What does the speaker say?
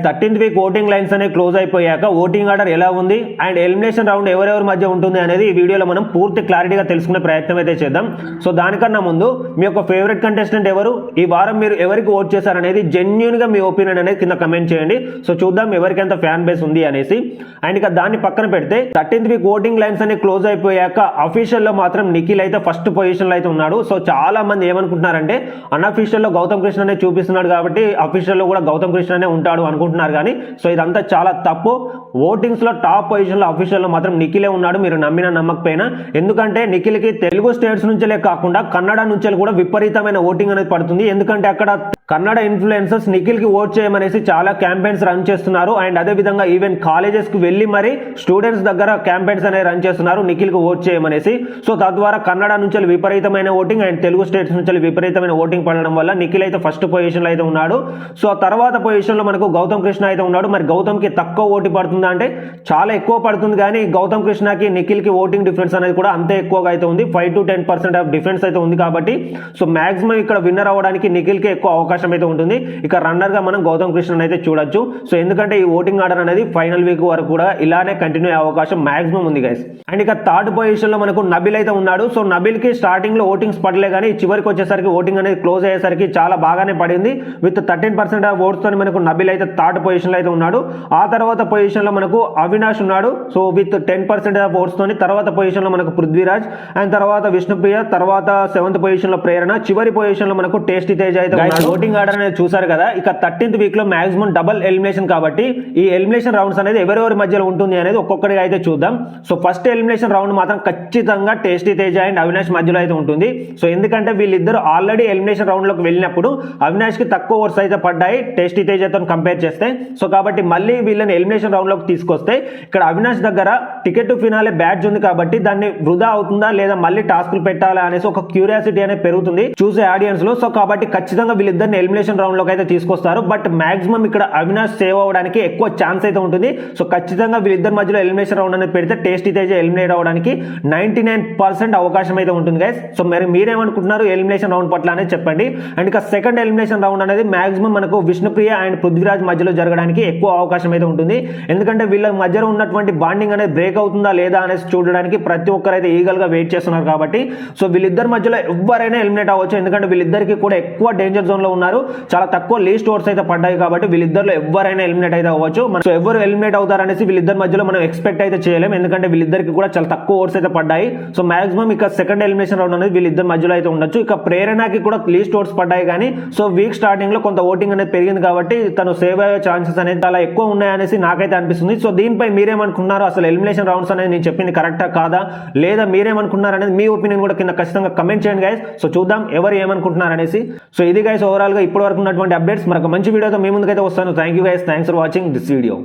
13th week voting lines అనేవి close అయిపోయాక voting order ఎలా ఉంది అండ్ ఎలిమినేషన్ రౌండ్ ఎవరెవరి మధ్య ఉంటుంది అనేది ఈ వీడియోలో మనం పూర్తి క్లారిటీగా తెలుసుకునే ప్రయత్నం అయితే చేద్దాం. సో దానికన్నా ముందు మీ యొక్క ఫేవరెట్ కంటెస్టెంట్ ఎవరు, ఈ వారం మీరు ఎవరికి ఓట్ చేశారనేది జెన్యూన్ గా మీ ఒపీనియన్ అనేది కింద కమెంట్ చేయండి. సో చూద్దాం ఎవరికి ఎంత ఫ్యాన్ బేస్ ఉంది అనేసి. అండ్ ఇక దాన్ని పక్కన పెడితే 13th వీక్ ఓటింగ్ లైన్స్ అనేవి క్లోజ్ అయిపోయాక అఫీషియల్ లో మాత్రం నిఖిల్ అయితే ఫస్ట్ పొజిషన్ లో అయితే ఉన్నాడు. సో చాలా మంది ఏమనుకుంటున్నారంటే అన్అఫీషియల్ లో గౌతమ్ కృష్ణ అనే చూపిస్తున్నాడు కాబట్టి అఫీషియల్ లో కూడా గౌతమ్ కృష్ణ అనే ఉంటాడు అనుకుంటున్నారు. కానీ సో ఇదంతా చాలా తప్పు. ఓటింగ్స్ లో టాప్ పొజిషన్ లో అఫీషియల్ లో మాత్రం నిఖిలే ఉన్నాడు, మీరు నమ్మినా నమ్మకపోయినా. ఎందుకంటే నిఖిల్ కి తెలుగు స్టేట్స్ నుంచే కాకుండా కన్నడ నుంచి కూడా విపరీతమైన ఓటింగ్ అనేది పడుతుంది. ఎందుకంటే అక్కడ కన్నడ ఇన్ఫ్లుయెన్సర్స్ నిఖిల్ కి ఓట్ చేయమనేసి చాలా క్యాంపెయిన్స్ రన్ చేస్తున్నారు. అండ్ అదే విధంగా ఈవెన్ కాలేజెస్ కి వెళ్లి మరి స్టూడెంట్స్ దగ్గర క్యాంపెయిన్స్ అనేవి రన్ చేస్తున్నారు నిఖిల్ కి ఓట్ చేయమనేసి. సో తద్వారా కన్నడ నుంచి విపరీతమైన ఓటింగ్ అండ్ తెలుగు స్టేట్స్ నుంచి విపరీతమైన ఓటింగ్ పడడం వల్ల నిఖిల్ అయితే ఫస్ట్ పొజిషన్ లో అయితే ఉన్నాడు. సో తర్వాత పొజిషన్ లో మనకు గౌతమ్ కృష్ణ అయితే ఉన్నాడు. మరి గౌతమ్ కి తక్కువ ఓటు పడుతుందా అంటే చాలా ఎక్కువ పడుతుంది. కానీ గౌతమ్ కృష్ణకి నిఖిల్ కి ఓటింగ్ డిఫరెన్స్ అనేది కూడా అంతే ఎక్కువగా అయితే ఉంది. 5 to 10% ఆఫ్ డిఫరెన్స్ అయితే ఉంది. కాబట్టి సో మాక్సిమం ఇక్కడ విన్నర్ అవ్వడానికి నిఖిల్ కి ఎక్కువ అవకాశం అయితే ఉంటుంది. ఇక రన్నర్ గా మనం గౌతమ్ కృష్ణ అయితే చూడొచ్చు. సో ఎందుకంటే ఈ ఓటింగ్ ఆర్డర్ అనేది ఫైనల్ వీక్ వరకు కూడా ఇలానే కంటిన్యూ అయ్యే అవకాశం మాక్సిమం ఉంది గైస్. అండ్ ఇక థర్డ్ పొజిషన్ లో మనకు నబిల్ అయితే ఉన్నాడు. సో నబిల్ కి స్టార్టింగ్ లో ఓటింగ్స్ పడలే, కానీ చివరికి వచ్చేసరికి ఓటింగ్ అనేది క్లోజ్ అయ్యేసరికి చాలా బాగానే పడింది. విత్ 13% ఆఫ్ ఓట్స్ తో మనకు నబిల్ అయితే థర్డ్ పొజిషన్ లో అయితే ఉన్నాడు. ఆ తర్వాత పొజిషన్ లో మనకు అవినాష్ ఉన్నాడు. సో విత్ 10% ఆఫ్ ఓట్స్ తోని. తర్వాత పొజిషన్ లో మనకు పృథ్వీరాజ్, అండ్ తర్వాత విష్ణుప్రియ, తర్వాత 7th పొజిషన్ లో ప్రేరణ, చివరి పొజిషన్ లో మనకు టేస్టీ తేజ్ అయితే ఉన్నాడు. ఓటింగ్ ఆర్డర్ అనేది చూసారు కదా. ఇక 13th వీక్ లో మాక్సిమం డబుల్ ఎలిమినేషన్ కాబట్టి ఈ ఎలిమినేషన్ రౌండ్స్ అనేది ఎవరెవరి మధ్యలో ఉంటుంది అనేది ఒక్కొక్కటిగా అయితే చూద్దాం. సో ఫస్ట్ ఎలిమినేషన్ రౌండ్ మాత్రం ఖచ్చితంగా టేస్టీ తేజ అండ్ అవినాష్ మధ్యలో అయితే ఉంటుంది. సో ఎందుకంటే వీళ్ళిద్దరు ఆల్రెడీ ఎలిమినేషన్ రౌండ్ లోకి వెళ్ళినప్పుడు అవినాష్ కి తక్కువ ఓట్స్ అయితే పడ్డాయి టేస్టీ తేజతో కంపేర్ చేస్తే. సో కాబట్టి మళ్ళీ వీళ్ళని ఎలిమినేషన్ రౌండ్ లోకి తీసుకొస్తే ఇక్కడ అవినాష్ దగ్గర టికెట్ టు ఫినాలే బ్యాడ్జ్ ఉంది కాబట్టి దాన్ని వృధా అవుతుందా లేదా మళ్ళీ టాస్క్లు పెట్టాలా అనేసి ఒక క్యూరియాసిటీ అనేది పెరుగుతుంది చూసే ఆడియన్స్ లో. సో కాబట్టి ఖచ్చితంగా వీళ్ళిద్దరిని ఎలిమినేషన్ రౌండ్ లోకి అయితే తీసుకొస్తారు. బట్ మాక్సిమం ఇక్కడ అవినాష్ సేవ్ అవ్వడానికి ఎక్కువ ఛాన్స్ అయితే ఉంటుంది. సో ఖచ్చితంగా వీళ్ళిద్దరి మధ్యలో ఎలిమినేషన్ రౌండ్ అనేది పెడితే టేస్టీ తేజ ఎలిమినేట్ అవ్వడానికి 99% అవకాశం అయితే ఉంటుంది గైస్. సో మరి మీరేమనుకుంటున్నారు ఎలిమినేషన్ రౌండ్ పట్ల అనేది చెప్పండి. అండ్ ఇక సెకండ్ ఎలిమినేషన్ రౌండ్ అనేది మాక్సిమం మనకు విష్ణుప్రియ అండ్ పృథ్వీరాజ్ మధ్యలో జరగడానికి ఎక్కువ అవకాశం అయితే ఉంటుంది. ఎందుకంటే వీళ్ళ మధ్యలో ఉన్నటువంటి బాండింగ్ అనేది బ్రేక్ అవుతుందా లేదా అనేసి చూడడానికి ప్రతి ఒక్కరు అయితే ఈగల్ గా వెయిట్ చేస్తున్నారు. కాబట్టి సో వీళ్ళిద్దరి మధ్యలో ఎవరైనా ఎలిమినేట్ అవ్వచ్చు. ఎందుకంటే వీళ్ళిద్దరికి కూడా ఎక్కువ డేంజర్ జోన్ లో ఉన్నారు. చాలా తక్కువ లీస్ట్ ఓట్స్ అయితే పడ్డాయి కాబట్టి వీళ్ళిద్దరిలో ఎవరైనా ఎలిమినేట్ అయితే అవ్వచ్చు. సో ఎవరు ఎలిమినేట్ అవుతారనేసి వీళ్ళిద్దరి మధ్యలో మనం ఎక్స్పెక్ట్ అయితే చేయలేం. ఎందుకంటే వీళ్ళిద్దరికి కూడా చాలా తక్కువ ఓట్స్ అయితే పడ్డాయి. సో మాక్సిమం ఇక సెకండ్ ఎలిమినేషన్ రౌండ్ అనేది వీళ్ళిద్దరి మధ్యలో అయితే ఉండొచ్చు. ఇక ప్రేరణకి కూడా లీస్ట్ ఓట్స్ పడ్డాయి. కానీ సో వీక్ స్టార్టింగ్ లో కొంత ఓటింగ్ అనేది పెరిగింది కాబట్టి తను సేవ్ అయ్యే ఛాన్సెస్ అనేది చాలా ఎక్కువ ఉన్నాయనేసి నాకైతే అనిపిస్తుంది. సో దీనిపై మీరేమనుకున్నారు, అసలు ఎలిమినేషన్ రౌండ్స్ అనేది నేను చెప్పింది కరెక్టా కాదా, లేదా మీరేమనుకున్నారు అనేది మీ ఒపీనియన్ కూడా కింద ఖచ్చితంగా కమెంట్ చేయండి గైస్. సో చూద్దాం ఎవరు ఏమనుకుంటున్నారు అనేసి. సో ఇది గైస్ ఓవరాల్ గా ఇప్పటి వరకు ఉన్నటువంటి అప్డేట్స్. మరొక మంచి వీడియోతో మీ ముందుకైతే వస్తాను. Thank you guys, thanks for watching this video.